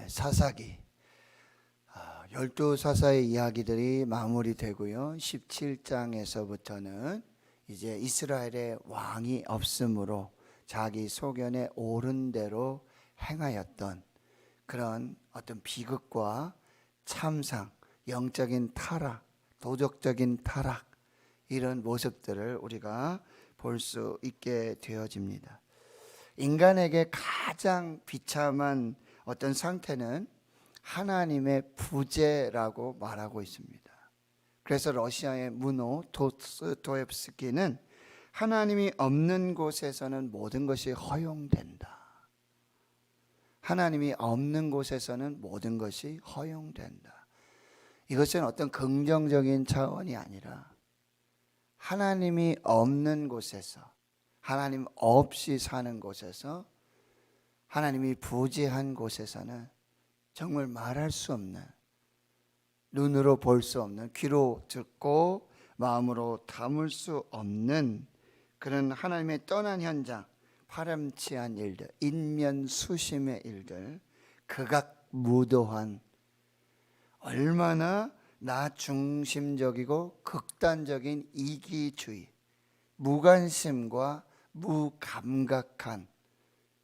사사기 12사사의 이야기들이 마무리되고요. 17장에서부터는 이제 이스라엘의 왕이 없으므로 자기 소견에 옳은 대로 행하였던 그런 어떤 비극과 참상, 영적인 타락, 도덕적인 타락, 이런 모습들을 우리가 볼 수 있게 되어집니다. 인간에게 가장 비참한 어떤 상태는 하나님의 부재라고 말하고 있습니다. 그래서 러시아의 문호 도스토옙스키는 하나님이 없는 곳에서는 모든 것이 허용된다. 하나님이 없는 곳에서는 모든 것이 허용된다. 이것은 어떤 긍정적인 차원이 아니라 하나님이 없는 곳에서, 하나님 없이 사는 곳에서, 하나님이 부재한 곳에서는 정말 말할 수 없는, 눈으로 볼 수 없는, 귀로 듣고 마음으로 담을 수 없는 그런 하나님의 떠난 현장, 파렴치한 일들, 인면수심의 일들, 극악무도한, 얼마나 나 중심적이고 극단적인 이기주의, 무관심과 무감각한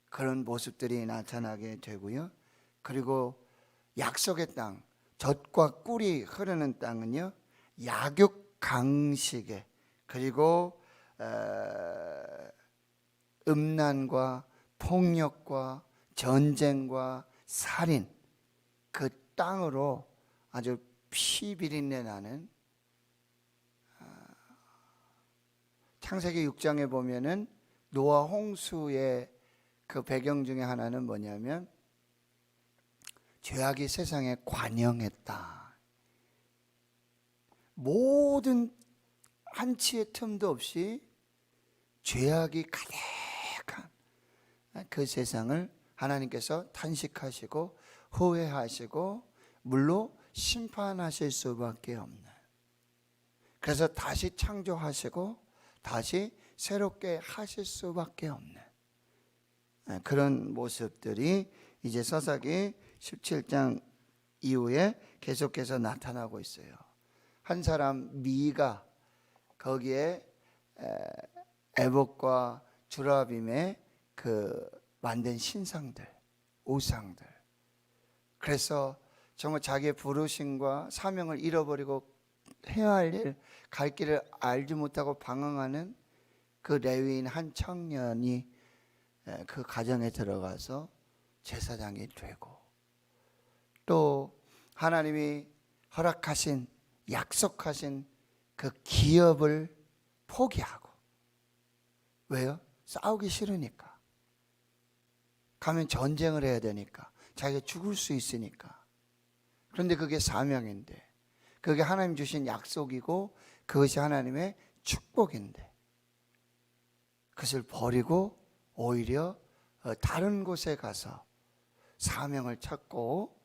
그런 모습들이 나타나게 되고요. 그리고 약속의 땅, 젖과 꿀이 흐르는 땅은요, 약육강식에, 그리고 음란과 폭력과 전쟁과 살인, 그 땅으로 아주 피비린내 나는, 창세기 6장에 보면은 노아 홍수의 그 배경 중에 하나는 뭐냐면 죄악이 세상에 관영했다. 모든 한치의 틈도 없이 죄악이 가득한 그 세상을 하나님께서 탄식하시고 후회하시고 물로 심판하실 수밖에 없는, 그래서 다시 창조하시고 다시 새롭게 하실 수밖에 없는 그런 모습들이 이제 사사기 17장 이후에 계속해서 나타나고 있어요. 한 사람 미가 거기에 에봇과 주라빔의 그 만든 신상들, 우상들, 그래서 정말 자기의 부르심과 사명을 잃어버리고 해야 할 일, 갈 길을 알지 못하고 방황하는 그 레위인 한 청년이 그 가정에 들어가서 제사장이 되고, 또 하나님이 허락하신, 약속하신 그 기업을 포기하고, 왜요? 싸우기 싫으니까, 가면 전쟁을 해야 되니까, 자기가 죽을 수 있으니까. 그런데 그게 사명인데, 그게 하나님 주신 약속이고 그것이 하나님의 축복인데, 그것을 버리고 오히려 다른 곳에 가서 사명을 찾고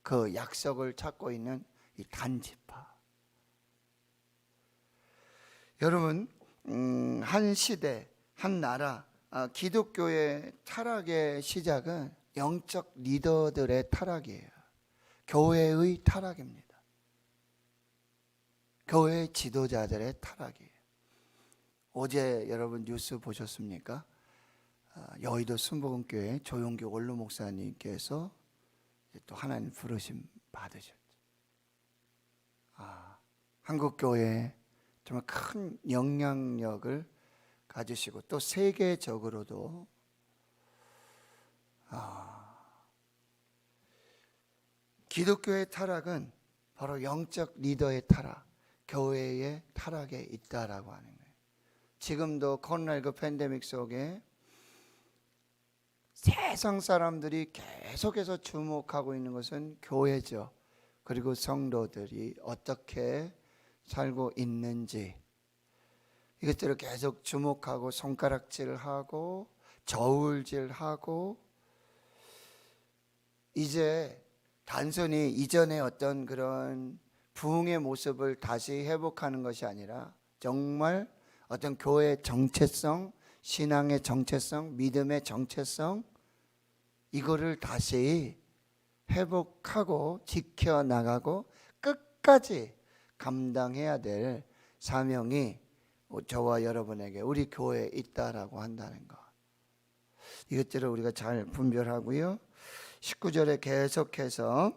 그 약속을 찾고 있는 이 단지파. 여러분, 한 시대, 한 나라, 기독교의 타락의 시작은 영적 리더들의 타락이에요. 교회의 타락입니다. 교회 지도자들의 타락이에요. 어제 여러분 뉴스 보셨습니까? 여의도 순복음교회 조용기 원로 목사님께서 또 하나님 부르심 받으셨죠. 한국교회에 정말 큰 영향력을 가지시고 또 세계적으로도 기독교의 타락은 바로 영적 리더의 타락, 교회의 타락에 있다라고 하는 거예요. 지금도 코로나19 팬데믹 속에 세상 사람들이 계속해서 주목하고 있는 것은 교회죠. 그리고 성도들이 어떻게 살고 있는지, 이것들을 계속 주목하고 손가락질하고 저울질하고, 이제 단순히 이전의 어떤 그런 부흥의 모습을 다시 회복하는 것이 아니라 정말 어떤 교회의 정체성, 신앙의 정체성, 믿음의 정체성, 이거를 다시 회복하고 지켜나가고 끝까지 감당해야 될 사명이 저와 여러분에게 우리 교회에 있다라고 한다는 것, 이것들을 우리가 잘 분별하고요. 19절에 계속해서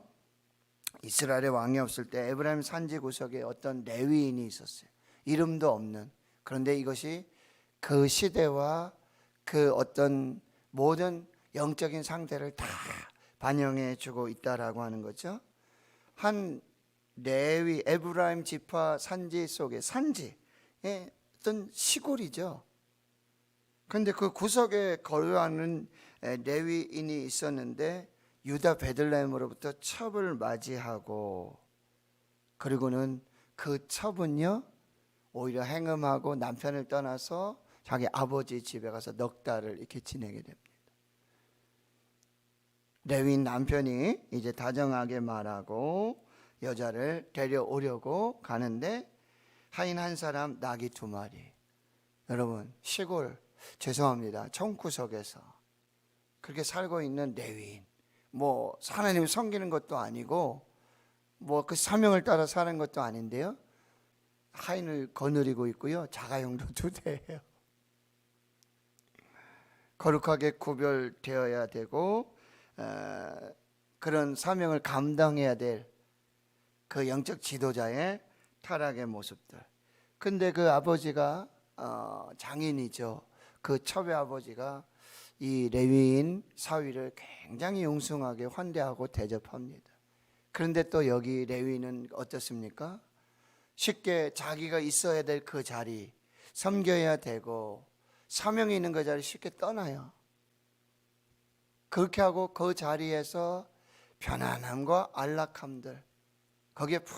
이스라엘의 왕이 없을 때 에브라임 산지 구석에 어떤 레위인이 있었어요. 이름도 없는. 그런데 이것이 그 시대와 그 어떤 모든 영적인 상태를 다 반영해 주고 있다라고 하는 거죠. 한 레위 에브라임 지파 산지 속에, 산지의 어떤 시골이죠. 그런데 그 구석에 거주하는 레위인이 있었는데 유다 베들레헴으로부터 첩을 맞이하고, 그리고는 그 첩은요 오히려 행음하고 남편을 떠나서 자기 아버지 집에 가서 넉 달을 이렇게 지내게 됩니다. 레위인 남편이 이제 다정하게 말하고 여자를 데려오려고 가는데 하인 한 사람, 나귀 2마리. 여러분, 시골, 죄송합니다, 청구석에서 그렇게 살고 있는 레위인, 뭐 하나님을 섬기는 것도 아니고 뭐 그 사명을 따라 사는 것도 아닌데요, 하인을 거느리고 있고요, 자가용도 2대예요. 거룩하게 구별되어야 되고 그런 사명을 감당해야 될 그 영적 지도자의 타락의 모습들. 근데 그 아버지가 장인이죠. 그 첩의 아버지가 이 레위인 사위를 굉장히 융숭하게 환대하고 대접합니다. 그런데 또 여기 레위인은 어떻습니까? 쉽게 자기가 있어야 될 그 자리, 섬겨야 되고 사명이 있는 그 자리 쉽게 떠나요. 그렇게 하고 그 자리에서 편안함과 안락함들, 거기에 푹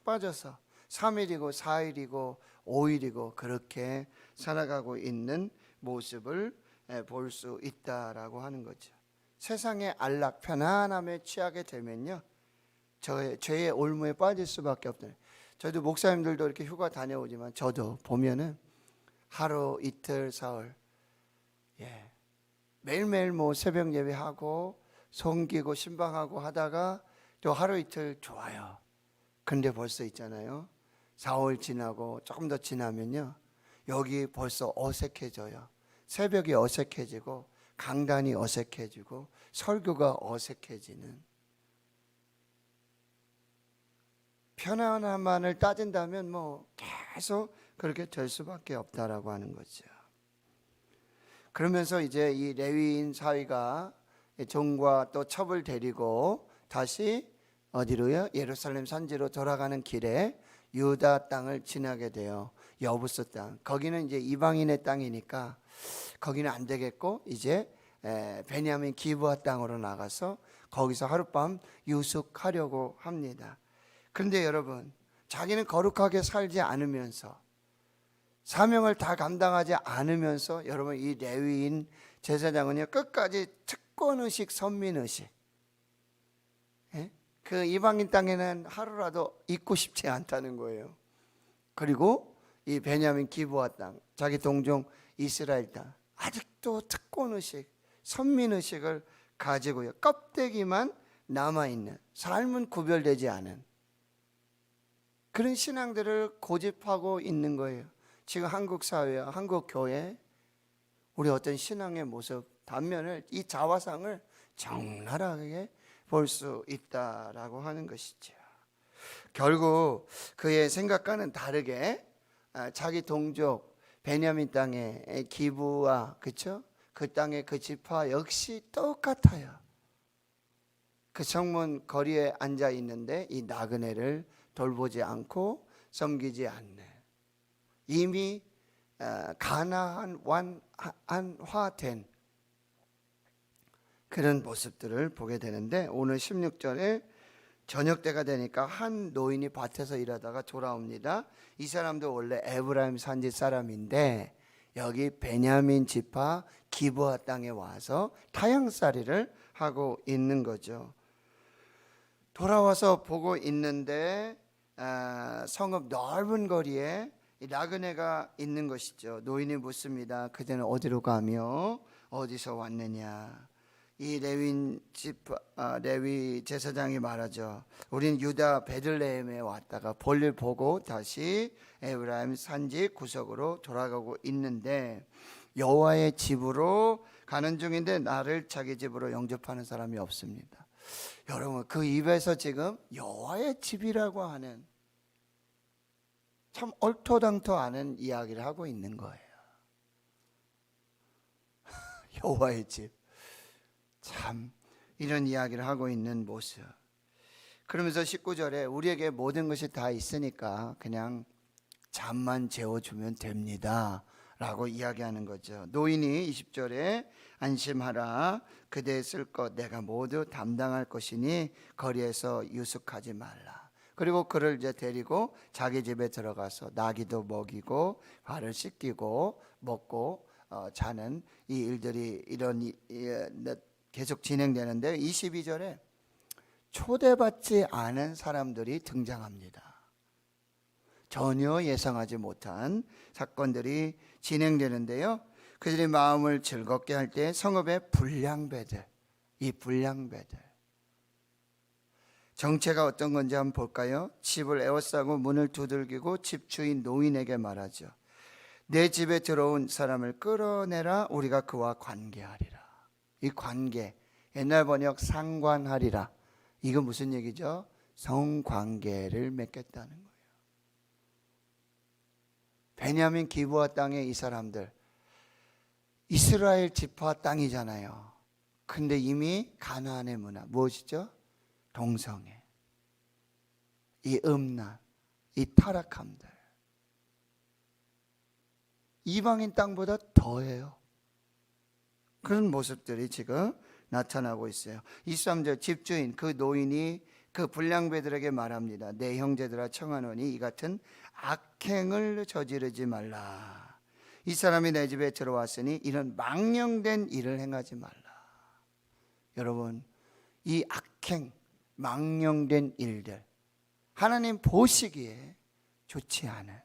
빠져서 3일이고 4일이고 5일이고 그렇게 살아가고 있는 모습을 볼 수 있다라고 하는 거죠. 세상의 안락, 편안함에 취하게 되면요, 죄의 올무에 빠질 수밖에 없다. 저도 목사님들도 이렇게 휴가 다녀오지만 저도 보면은 하루 이틀 사흘, 매일매일 뭐 새벽 예배하고 섬기고 신방하고 하다가 또 하루 이틀 좋아요. 근데 벌써 있잖아요, 4월 지나고 조금 더 지나면요, 여기 벌써 어색해져요. 새벽이 어색해지고 강단이 어색해지고 설교가 어색해지는. 편안함만을 따진다면 뭐 계속 그렇게 될 수밖에 없다라고 하는 거죠. 그러면서 이제 이 레위인 사위가 종과 또 첩을 데리고 다시 어디로요? 예루살렘 산지로 돌아가는 길에 유다 땅을 지나게 돼요. 여부스 땅. 거기는 이제 이방인의 땅이니까 거기는 안 되겠고 이제 베냐민 기브아 땅으로 나가서 거기서 하룻밤 유숙하려고 합니다. 그런데 여러분, 자기는 거룩하게 살지 않으면서 사명을 다 감당하지 않으면서 여러분, 이 레위인 제사장은요 끝까지 특권의식, 선민의식, 그 이방인 땅에는 하루라도 있고 싶지 않다는 거예요. 그리고 이 베냐민 기브아 땅, 자기 동종 이스라엘 땅, 아직도 특권의식, 선민의식을 가지고요, 껍데기만 남아있는, 삶은 구별되지 않은 그런 신앙들을 고집하고 있는 거예요. 지금 한국 사회와 한국 교회, 우리 어떤 신앙의 모습, 단면을, 이 자화상을 적나라하게 볼 수 있다라고 하는 것이죠. 결국 그의 생각과는 다르게 자기 동족 베냐민 땅의 기브와, 그렇죠? 그 땅의 그 지파 역시 똑같아요. 그 성문 거리에 앉아 있는데 이 나그네를 돌보지 않고 섬기지 않는, 이미 가나안화된 그런 모습들을 보게 되는데, 오늘 16절에 저녁 때가 되니까 한 노인이 밭에서 일하다가 돌아옵니다. 이 사람도 원래 에브라임 산지 사람인데 여기 베냐민 지파 기브아 땅에 와서 타향살이를 하고 있는 거죠. 돌아와서 보고 있는데 성읍 넓은 거리에 나그네가 있는 것이죠. 노인이 묻습니다. 그대는 어디로 가며 어디서 왔느냐? 이 레위 제사장이 말하죠. 우린 유다 베들레헴에 왔다가 볼일 보고 다시 에브라임 산지 구석으로 돌아가고 있는데 여호와의 집으로 가는 중인데 나를 자기 집으로 영접하는 사람이 없습니다. 여러분, 그 입에서 지금 여호와의 집이라고 하는 참 얼토당토 않은 이야기를 하고 있는 거예요. 여호와의 집, 참 이런 이야기를 하고 있는 모습. 그러면서 19절에 우리에게 모든 것이 다 있으니까 그냥 잠만 재워주면 됩니다 라고 이야기하는 거죠. 노인이 20절에 안심하라, 그대의 쓸 것 내가 모두 담당할 것이니 거리에서 유숙하지 말라. 그리고 그를 이제 데리고 자기 집에 들어가서 나귀도 먹이고 발을 씻기고 먹고 자는 이 일들이 계속 진행되는데 22절에 초대받지 않은 사람들이 등장합니다. 전혀 예상하지 못한 사건들이 진행되는데요. 그들이 마음을 즐겁게 할 때 성읍의 불량배들, 이 불량배들 정체가 어떤 건지 한번 볼까요? 집을 에워싸고 문을 두들기고 집주인 노인에게 말하죠. 내 집에 들어온 사람을 끌어내라, 우리가 그와 관계하리라. 이 관계, 옛날 번역 상관하리라. 이거 무슨 얘기죠? 성관계를 맺겠다는 거예요. 베냐민 기브아 땅의 이 사람들, 이스라엘 지파 땅이잖아요. 근데 이미 가나안의 문화, 무엇이죠? 동성애, 이 음란, 이 타락함들, 이방인 땅보다 더해요. 그런 모습들이 지금 나타나고 있어요. 23절 집주인 그 노인이 그 불량배들에게 말합니다. 내 형제들아 청하노니 이 같은 악행을 저지르지 말라. 이 사람이 내 집에 들어왔으니 이런 망령된 일을 행하지 말라. 여러분, 이 악행, 망령된 일들, 하나님 보시기에 좋지 않은.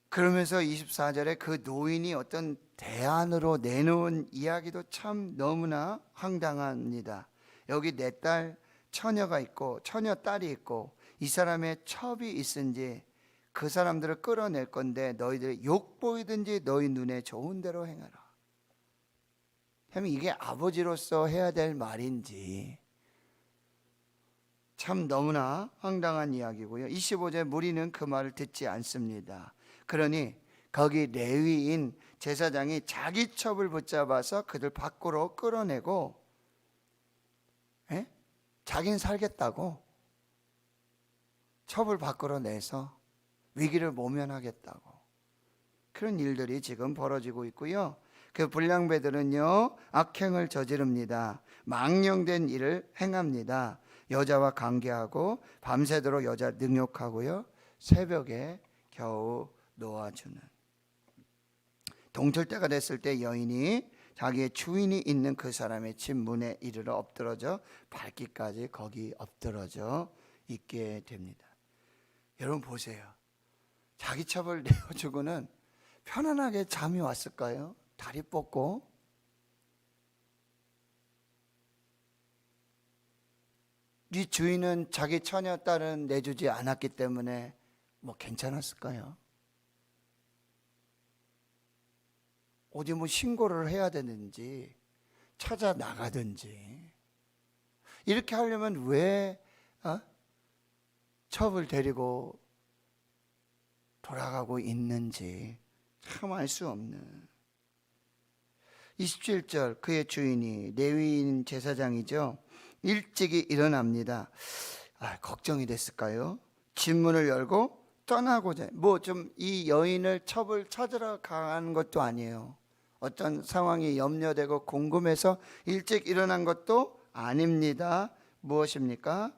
그러면서 24절에 그 노인이 어떤 대안으로 내놓은 이야기도 참 너무나 황당합니다. 여기 내 딸 처녀가 있고 처녀 딸이 있고 이 사람의 첩이 있은지 그 사람들을 끌어낼 건데 너희들이 욕 보이든지 너희 눈에 좋은 대로 행하라. 이게 아버지로서 해야 될 말인지 참 너무나 황당한 이야기고요. 25절 무리는 그 말을 듣지 않습니다. 그러니 거기 레위인 제사장이 자기 첩을 붙잡아서 그들 밖으로 끌어내고 자기는 살겠다고 첩을 밖으로 내서 위기를 모면하겠다고 그런 일들이 지금 벌어지고 있고요. 그 불량배들은요 악행을 저지릅니다. 망령된 일을 행합니다. 여자와 관계하고 밤새도록 여자 능욕하고요. 새벽에 겨우 놓아주는. 동틀 때가 됐을 때 여인이 자기의 주인이 있는 그 사람의 집 문에 이르러 엎드러져 밟기까지 거기 엎드러져 있게 됩니다. 여러분 보세요. 자기 첩을 내어주고는 편안하게 잠이 왔을까요? 다리 뻗고. 네 주인은 자기 처녀 딸은 내주지 않았기 때문에 뭐 괜찮았을까요? 어디 뭐 신고를 해야 되는지 찾아 나가든지 이렇게 하려면 왜 첩을 데리고 돌아가고 있는지 참 알 수 없는. 27절 그의 주인이 레위인 제사장이죠. 일찍이 일어납니다. 걱정이 됐을까요? 집 문을 열고 떠나고자 뭐 좀 이 여인을 첩을 찾으러 가는 것도 아니에요. 어떤 상황이 염려되고 궁금해서 일찍 일어난 것도 아닙니다. 무엇입니까?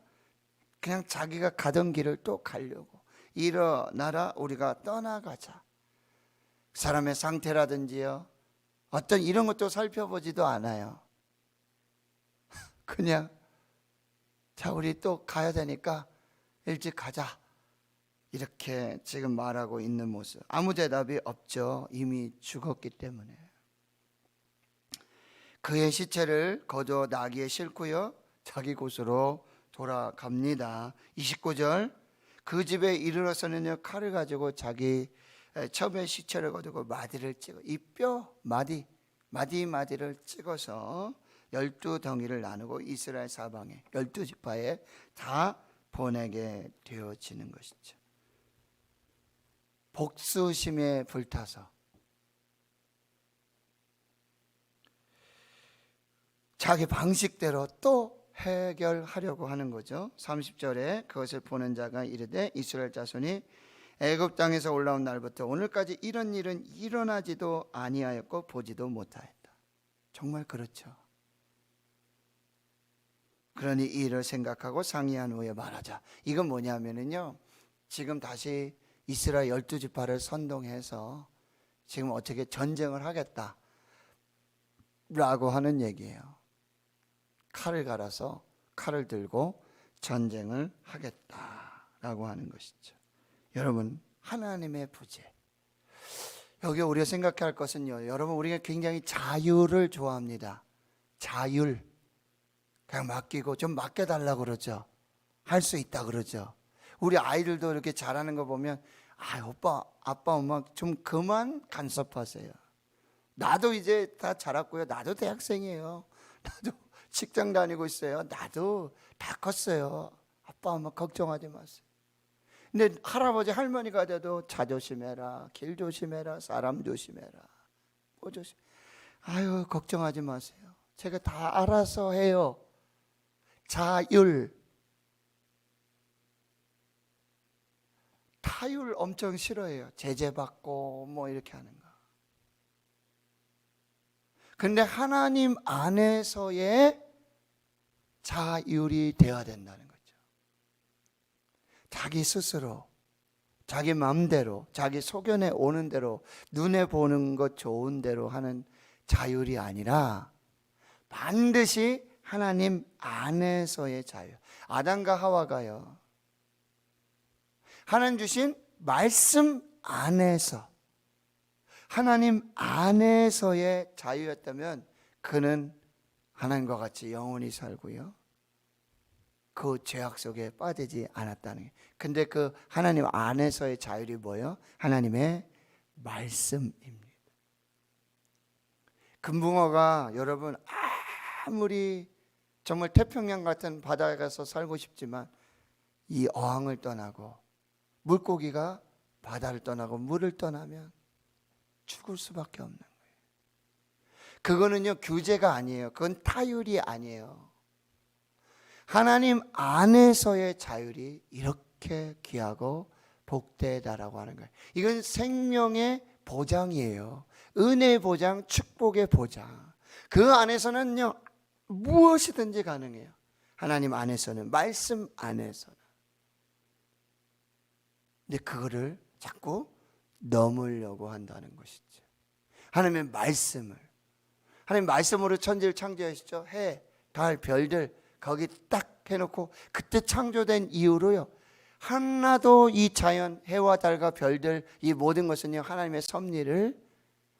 그냥 자기가 가던 길을 또 가려고. 일어나라, 우리가 떠나가자. 사람의 상태라든지요 어떤 이런 것도 살펴보지도 않아요. 그냥 자 우리 또 가야 되니까 일찍 가자 이렇게 지금 말하고 있는 모습. 아무 대답이 없죠. 이미 죽었기 때문에. 그의 시체를 거두어 나귀에 싣고요 자기 곳으로 돌아갑니다. 29절 그 집에 이르러서는요 칼을 가지고 자기 첩의 시체를 거두고 마디를 찍어 이 뼈 마디를 찍어서 12덩이를 나누고 이스라엘 사방에 12지파에 다 보내게 되어지는 것이죠. 복수심에 불타서 자기 방식대로 또 해결하려고 하는 거죠. 30절에 그것을 보는 자가 이르되 이스라엘 자손이 애굽 땅에서 올라온 날부터 오늘까지 이런 일은 일어나지도 아니하였고 보지도 못하였다. 정말 그렇죠. 그러니 이 일을 생각하고 상의한 후에 말하자. 이건 뭐냐면요 지금 다시 이스라엘 12지파를 선동해서 지금 어떻게 전쟁을 하겠다 라고 하는 얘기예요. 칼을 갈아서 칼을 들고 전쟁을 하겠다라고 하는 것이죠. 여러분 하나님의 부재, 여기 우리가 생각해야 할 것은요 여러분 우리가 굉장히 자유를 좋아합니다. 자율 그냥 맡기고 좀 맡겨달라고 그러죠. 할 수 있다 그러죠. 우리 아이들도 이렇게 잘하는 거 보면 오빠 아빠 엄마 좀 그만 간섭하세요. 나도 이제 다 자랐고요. 나도 대학생이에요. 나도 직장 다니고 있어요. 나도 다 컸어요. 아빠 엄마 걱정하지 마세요. 근데 할아버지 할머니가 돼도 차 조심해라, 길 조심해라, 사람 조심해라, 뭐 조심. 아유 걱정하지 마세요. 제가 다 알아서 해요. 자율. 타율 엄청 싫어해요. 제재받고 뭐 이렇게 하는 거. 근데 하나님 안에서의 자율이 되어야 된다는 거죠. 자기 스스로, 자기 마음대로, 자기 소견에 오는 대로, 눈에 보는 것 좋은 대로 하는 자율이 아니라 반드시 하나님 안에서의 자유. 아담과 하와가요 하나님 주신 말씀 안에서 하나님 안에서의 자유였다면 그는 하나님과 같이 영원히 살고요 그 죄악 속에 빠지지 않았다는 거예요. 근데 그 하나님 안에서의 자율이 뭐예요? 하나님의 말씀입니다. 금붕어가 여러분 아무리 정말 태평양 같은 바다에 가서 살고 싶지만 이 어항을 떠나고 물고기가 바다를 떠나고 물을 떠나면 죽을 수밖에 없는 거예요. 그거는요 규제가 아니에요. 그건 타율이 아니에요. 하나님 안에서의 자율이 이렇게 귀하고 복되다라고 하는 거예요. 이건 생명의 보장이에요. 은혜의 보장, 축복의 보장. 그 안에서는요 무엇이든지 가능해요. 하나님 안에서는, 말씀 안에서는. 근데 그거를 자꾸 넘으려고 한다는 것이죠. 하나님의 말씀을, 하나님 말씀으로 천지를 창조하시죠. 해, 달, 별들 거기 딱 해놓고 그때 창조된 이후로요 하나도 이 자연, 해와 달과 별들 이 모든 것은요 하나님의 섭리를,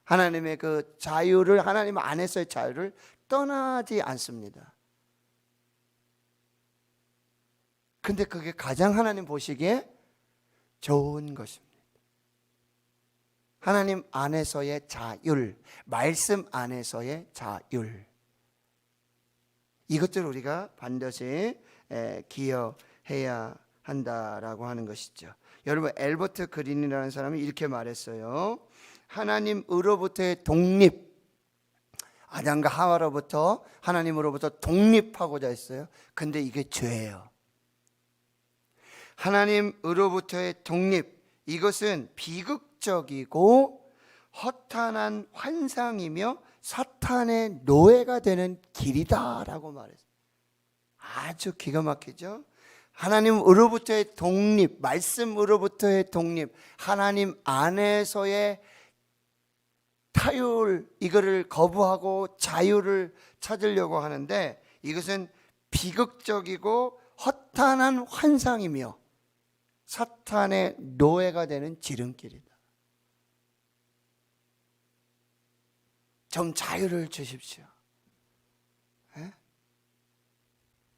하나님의 그 자유를, 하나님 안에서의 자유를 떠나지 않습니다. 근데 그게 가장 하나님 보시기에 좋은 것입니다. 하나님 안에서의 자율, 말씀 안에서의 자율, 이것들을 우리가 반드시 기억해야 한다라고 하는 것이죠. 여러분 엘버트 그린이라는 사람이 이렇게 말했어요. 하나님으로부터의 독립, 아담과 하와로부터 하나님으로부터 독립하고자 했어요. 근데 이게 죄예요. 하나님으로부터의 독립, 이것은 비극적이고 허탄한 환상이며 사탄의 노예가 되는 길이다라고 말했어요. 아주 기가 막히죠. 하나님으로부터의 독립, 말씀으로부터의 독립, 하나님 안에서의 타율, 이거를 거부하고 자유를 찾으려고 하는데 이것은 비극적이고 허탄한 환상이며 사탄의 노예가 되는 지름길이다. 좀 자유를 주십시오.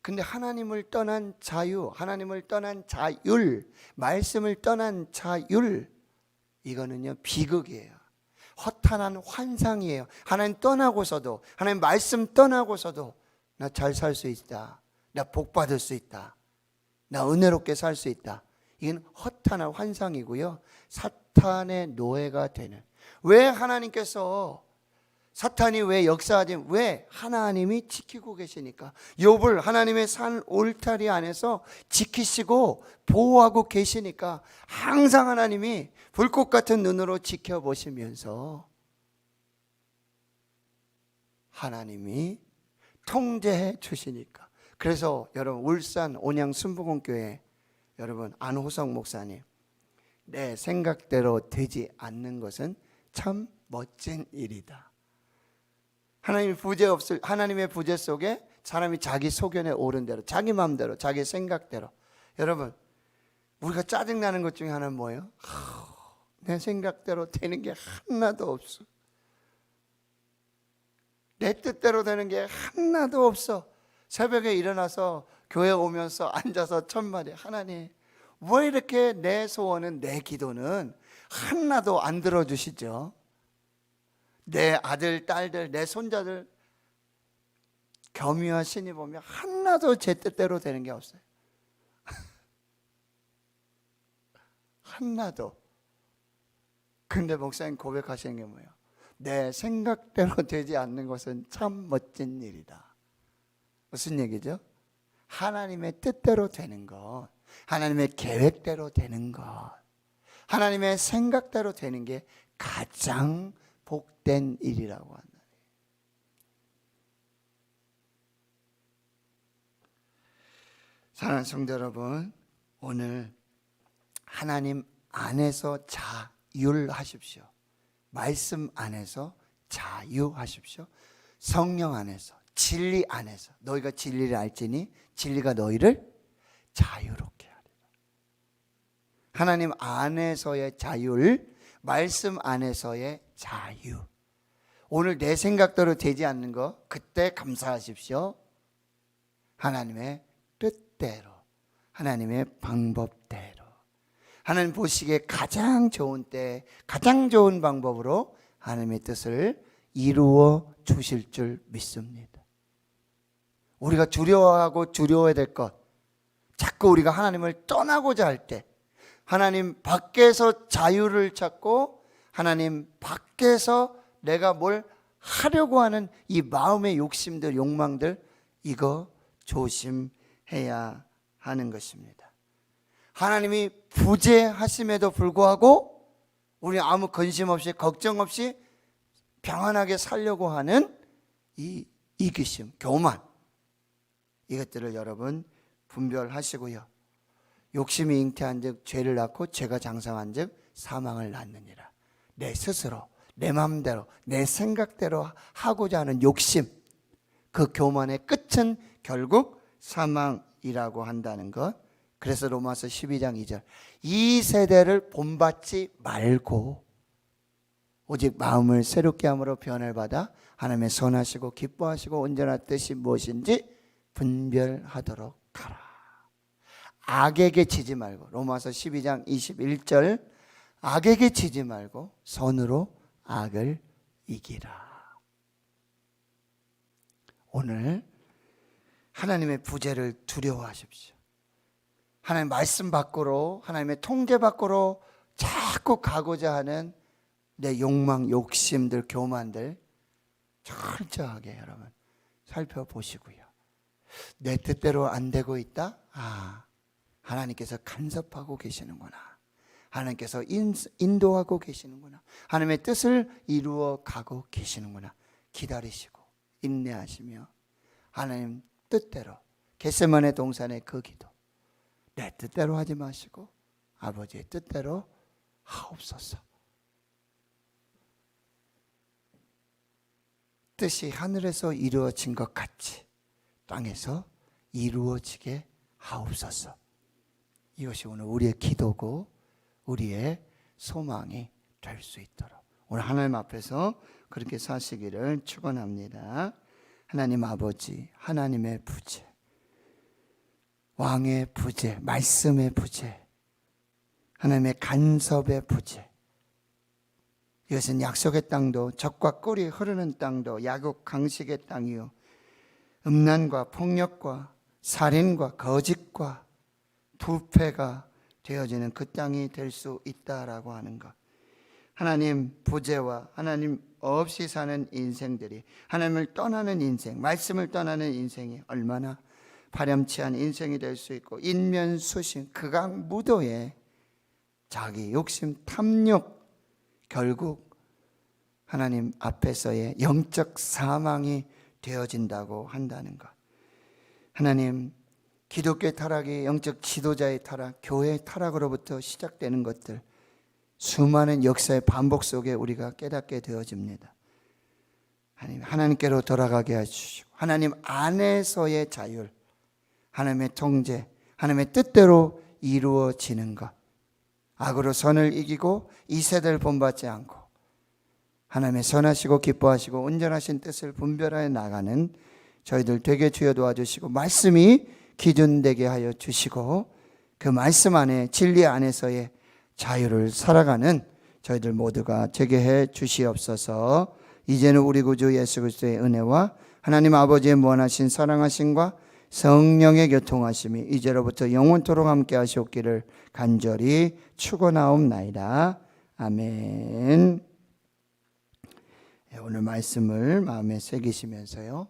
근데 하나님을 떠난 자유, 하나님을 떠난 자율, 말씀을 떠난 자율, 이거는요 비극이에요. 허탄한 환상이에요. 하나님 떠나고서도, 하나님 말씀 떠나고서도 나 잘 살 수 있다, 나 복 받을 수 있다, 나 은혜롭게 살 수 있다, 이건 허탄한 환상이고요, 사탄의 노예가 되는. 왜 하나님께서, 사탄이 왜 역사하지? 왜? 하나님이 지키고 계시니까. 욥을 하나님의 산 울타리 안에서 지키시고 보호하고 계시니까 항상 하나님이 불꽃 같은 눈으로 지켜보시면서 하나님이 통제해 주시니까. 그래서 여러분, 울산 온양 순복음교회 여러분, 안호성 목사님, 내 생각대로 되지 않는 것은 참 멋진 일이다. 하나님의 부재 속에 사람이 자기 소견에 오른 대로, 자기 마음대로, 자기 생각대로. 여러분, 우리가 짜증나는 것 중에 하나는 뭐예요? 내 생각대로 되는 게 하나도 없어. 내 뜻대로 되는 게 하나도 없어. 새벽에 일어나서 교회 오면서 앉아서 첫마디, 하나님 왜 이렇게 내 소원은, 내 기도는 하나도 안 들어주시죠? 내 아들, 딸들, 내 손자들 겸유와 신이 보면 하나도 제 뜻대로 되는 게 없어요. 하나도. 근데 목사님 고백하시는 게 뭐예요? 내 생각대로 되지 않는 것은 참 멋진 일이다. 무슨 얘기죠? 하나님의 뜻대로 되는 것, 하나님의 계획대로 되는 것, 하나님의 생각대로 되는 게 가장 복된 일이라고 한다. 사랑하는 성도 여러분, 오늘 하나님 안에서 자율하십시오. 말씀 안에서 자유하십시오. 성령 안에서, 진리 안에서 너희가 진리를 알지니 진리가 너희를 자유롭게 하리라. 하나님 안에서의 자율, 말씀 안에서의 자유. 오늘 내 생각대로 되지 않는 거, 그때 감사하십시오. 하나님의 뜻대로, 하나님의 방법대로, 하나님 보시기에 가장 좋은 때, 가장 좋은 방법으로 하나님의 뜻을 이루어 주실 줄 믿습니다. 우리가 두려워하고 두려워야 될 것, 자꾸 우리가 하나님을 떠나고자 할 때, 하나님 밖에서 자유를 찾고 하나님 밖에서 내가 뭘 하려고 하는 이 마음의 욕심들, 욕망들, 이거 조심해야 하는 것입니다. 하나님이 부재하심에도 불구하고 우리 아무 근심 없이, 걱정 없이 평안하게 살려고 하는 이 이기심, 교만, 이것들을 여러분 분별하시고요. 욕심이 잉태한 즉 죄를 낳고 죄가 장성한 즉 사망을 낳느니라. 내 스스로, 내 마음대로, 내 생각대로 하고자 하는 욕심, 그 교만의 끝은 결국 사망이라고 한다는 것. 그래서 로마서 12장 2절, 이 세대를 본받지 말고 오직 마음을 새롭게 함으로 변화를 받아 하나님의 선하시고 기뻐하시고 온전한 뜻이 무엇인지 분별하도록 하라. 악에게 지지 말고, 로마서 12장 21절, 악에게 지지 말고 선으로 악을 이기라. 오늘 하나님의 부재를 두려워하십시오. 하나님 말씀 밖으로, 하나님의 통제 밖으로 자꾸 가고자 하는 내 욕망, 욕심들, 교만들 철저하게 여러분 살펴보시고요. 내 뜻대로 안 되고 있다? 하나님께서 간섭하고 계시는구나. 하나님께서 인도하고 계시는구나. 하나님의 뜻을 이루어 가고 계시는구나. 기다리시고 인내하시며 하나님 뜻대로, 겟세마네 동산의 그 기도, 내 뜻대로 하지 마시고 아버지의 뜻대로 하옵소서. 뜻이 하늘에서 이루어진 것 같이 땅에서 이루어지게 하옵소서. 이것이 오늘 우리의 기도고 우리의 소망이 될 수 있도록 오늘 하나님 앞에서 그렇게 사시기를 축원합니다. 하나님 아버지, 하나님의 부재, 왕의 부재, 말씀의 부재, 하나님의 간섭의 부재. 이것은 약속의 땅도 젖과 꿀이 흐르는 땅도 야곱 강식의 땅이요, 음란과 폭력과 살인과 거짓과 부패가 되어지는 그 땅이 될 수 있다라고 하는 것. 하나님 부재와 하나님 없이 사는 인생들이, 하나님을 떠나는 인생, 말씀을 떠나는 인생이 얼마나 파렴치한 인생이 될 수 있고, 인면수심, 극악무도에 자기 욕심, 탐욕, 결국 하나님 앞에서의 영적 사망이 되어진다고 한다는 것. 하나님, 기독교의 타락이 영적 지도자의 타락, 교회의 타락으로부터 시작되는 것들, 수많은 역사의 반복 속에 우리가 깨닫게 되어집니다. 하나님께로 돌아가게 해주시고, 하나님 안에서의 자율, 하나님의 통제, 하나님의 뜻대로 이루어지는 것, 악으로 선을 이기고 이 세대를 본받지 않고 하나님의 선하시고 기뻐하시고 온전하신 뜻을 분별하여 나가는 저희들 되게 주여 도와주시고, 말씀이 기준되게 하여 주시고, 그 말씀 안에, 진리 안에서의 자유를 살아가는 저희들 모두가 되게 해 주시옵소서. 이제는 우리 구주 예수 그리스도의 은혜와 하나님 아버지의 무한하신 사랑하심과 성령의 교통하심이 이제로부터 영원토록 함께 하시옵기를 간절히 축원하옵나이다. 아멘. 오늘 말씀을 마음에 새기시면서요,